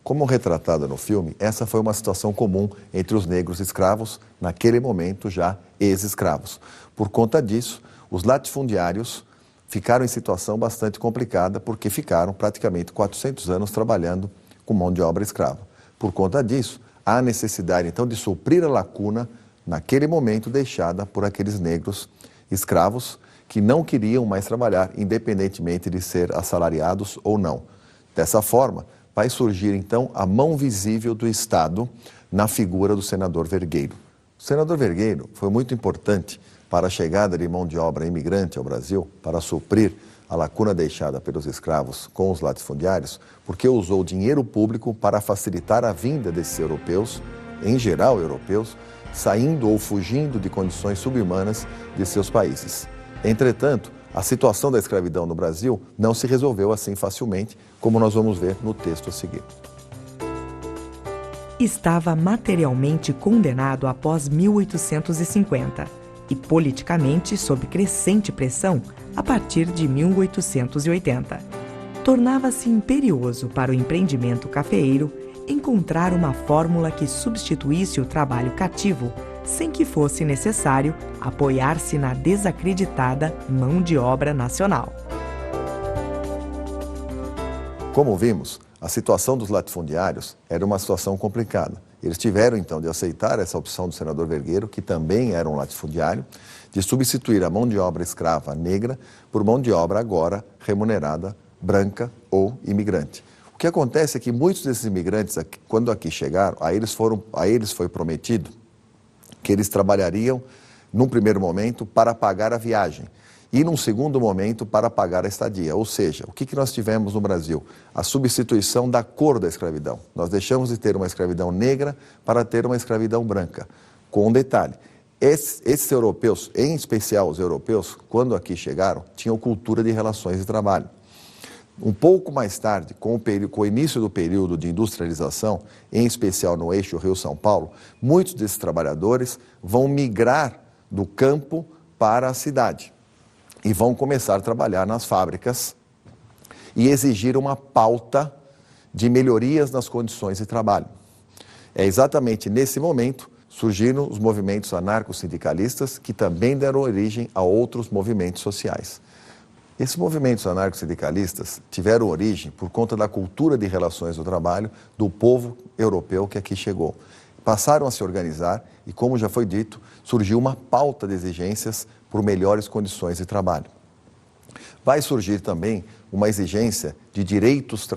Como retratado no filme, essa foi uma situação comum entre os negros escravos, naquele momento já ex-escravos. Por conta disso, os latifundiários ficaram em situação bastante complicada, porque ficaram praticamente 400 anos trabalhando com mão de obra escrava. Por conta disso, há necessidade então de suprir a lacuna naquele momento deixada por aqueles negros escravos que não queriam mais trabalhar, independentemente de ser assalariados ou não. Dessa forma, vai surgir então a mão visível do Estado na figura do senador Vergueiro. O senador Vergueiro foi muito importante para a chegada de mão de obra imigrante ao Brasil, para suprir a lacuna deixada pelos escravos com os latifundiários, porque usou dinheiro público para facilitar a vinda desses europeus, em geral europeus, saindo ou fugindo de condições subhumanas de seus países. Entretanto, a situação da escravidão no Brasil não se resolveu assim facilmente, como nós vamos ver no texto a seguir. Estava materialmente condenado após 1850 e politicamente sob crescente pressão a partir de 1880. Tornava-se imperioso para o empreendimento cafeeiro encontrar uma fórmula que substituísse o trabalho cativo sem que fosse necessário apoiar-se na desacreditada mão de obra nacional. Como vimos, a situação dos latifundiários era uma situação complicada. Eles tiveram, então, de aceitar essa opção do senador Vergueiro, que também era um latifundiário, de substituir a mão de obra escrava negra por mão de obra agora remunerada, branca ou imigrante. O que acontece é que muitos desses imigrantes, quando aqui chegaram, a eles foi prometido que eles trabalhariam, num primeiro momento, para pagar a viagem e, num segundo momento, para pagar a estadia. Ou seja, o que nós tivemos no Brasil? A substituição da cor da escravidão. Nós deixamos de ter uma escravidão negra para ter uma escravidão branca. Com um detalhe, esses europeus, em especial os europeus, quando aqui chegaram, tinham cultura de relações de trabalho. Um pouco mais tarde, com o início do período de industrialização, em especial no eixo Rio-São Paulo, muitos desses trabalhadores vão migrar do campo para a cidade e vão começar a trabalhar nas fábricas e exigir uma pauta de melhorias nas condições de trabalho. É exatamente nesse momento surgiram os movimentos anarco-sindicalistas, que também deram origem a outros movimentos sociais. Esses movimentos anarco-sindicalistas tiveram origem por conta da cultura de relações do trabalho do povo europeu que aqui chegou. Passaram a se organizar e, como já foi dito, surgiu uma pauta de exigências por melhores condições de trabalho. Vai surgir também uma exigência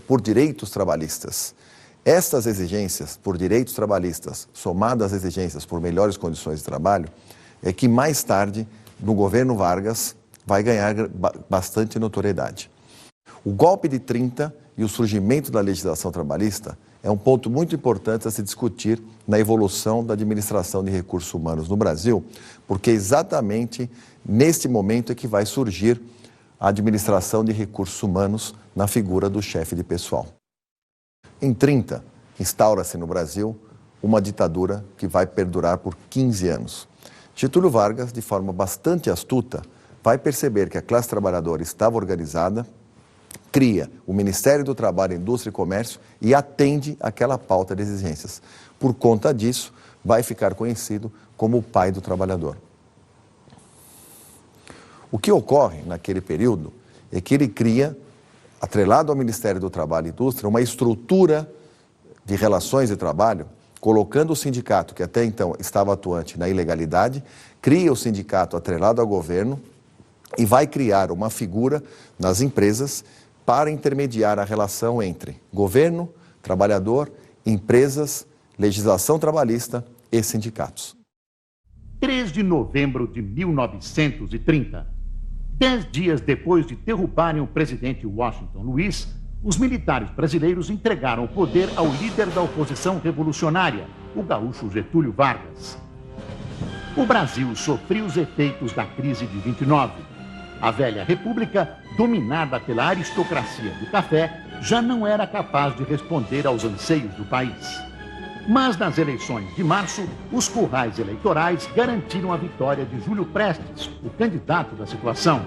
por direitos trabalhistas. Estas exigências por direitos trabalhistas, somadas às exigências por melhores condições de trabalho, é que mais tarde, no governo Vargas, vai ganhar bastante notoriedade. O golpe de 30 e o surgimento da legislação trabalhista é um ponto muito importante a se discutir na evolução da administração de recursos humanos no Brasil, porque exatamente neste momento é que vai surgir a administração de recursos humanos na figura do chefe de pessoal. Em 30, instaura-se no Brasil uma ditadura que vai perdurar por 15 anos. Getúlio Vargas, de forma bastante astuta, vai perceber que a classe trabalhadora estava organizada, cria o Ministério do Trabalho, Indústria e Comércio e atende aquela pauta de exigências. Por conta disso, vai ficar conhecido como o pai do trabalhador. O que ocorre naquele período é que ele cria, atrelado ao Ministério do Trabalho e Indústria, uma estrutura de relações de trabalho, colocando o sindicato, que até então estava atuante na ilegalidade, cria o sindicato atrelado ao governo, e vai criar uma figura nas empresas para intermediar a relação entre governo, trabalhador, empresas, legislação trabalhista e sindicatos. 3 de novembro de 1930, 10 dias depois de derrubarem o presidente Washington Luiz, os militares brasileiros entregaram o poder ao líder da oposição revolucionária, o gaúcho Getúlio Vargas. O Brasil sofreu os efeitos da crise de 29. A velha república, dominada pela aristocracia do café, já não era capaz de responder aos anseios do país. Mas nas eleições de março, os currais eleitorais garantiram a vitória de Júlio Prestes, o candidato da situação.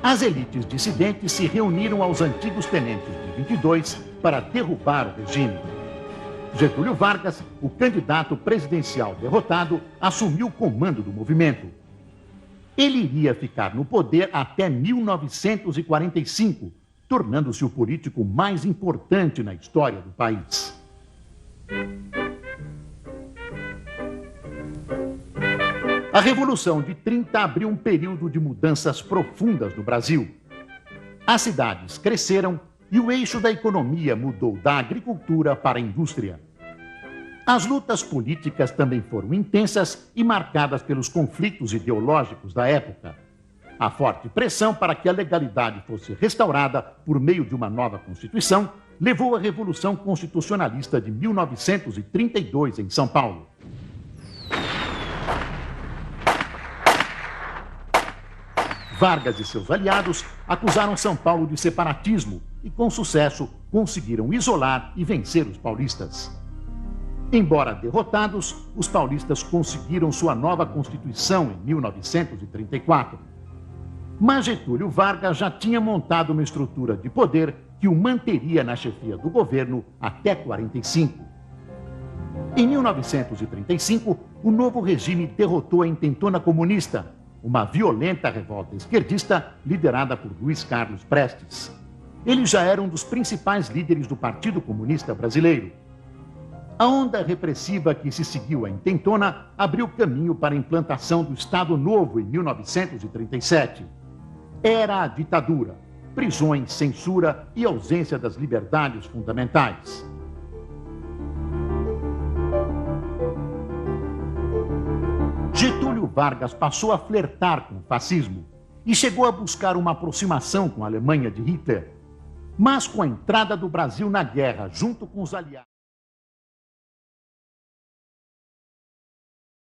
As elites dissidentes se reuniram aos antigos tenentes de 22 para derrubar o regime. Getúlio Vargas, o candidato presidencial derrotado, assumiu o comando do movimento. Ele iria ficar no poder até 1945, tornando-se o político mais importante na história do país. A Revolução de 30 abriu um período de mudanças profundas no Brasil. As cidades cresceram e o eixo da economia mudou da agricultura para a indústria. As lutas políticas também foram intensas e marcadas pelos conflitos ideológicos da época. A forte pressão para que a legalidade fosse restaurada por meio de uma nova Constituição levou à Revolução Constitucionalista de 1932 em São Paulo. Vargas e seus aliados acusaram São Paulo de separatismo e, com sucesso, conseguiram isolar e vencer os paulistas. Embora derrotados, os paulistas conseguiram sua nova Constituição em 1934. Mas Getúlio Vargas já tinha montado uma estrutura de poder que o manteria na chefia do governo até 45. Em 1935, o novo regime derrotou a Intentona Comunista, uma violenta revolta esquerdista liderada por Luiz Carlos Prestes. Ele já era um dos principais líderes do Partido Comunista Brasileiro. A onda repressiva que se seguiu à Intentona abriu caminho para a implantação do Estado Novo em 1937. Era a ditadura, prisões, censura e ausência das liberdades fundamentais. Getúlio Vargas passou a flertar com o fascismo e chegou a buscar uma aproximação com a Alemanha de Hitler. Mas com a entrada do Brasil na guerra junto com os aliados...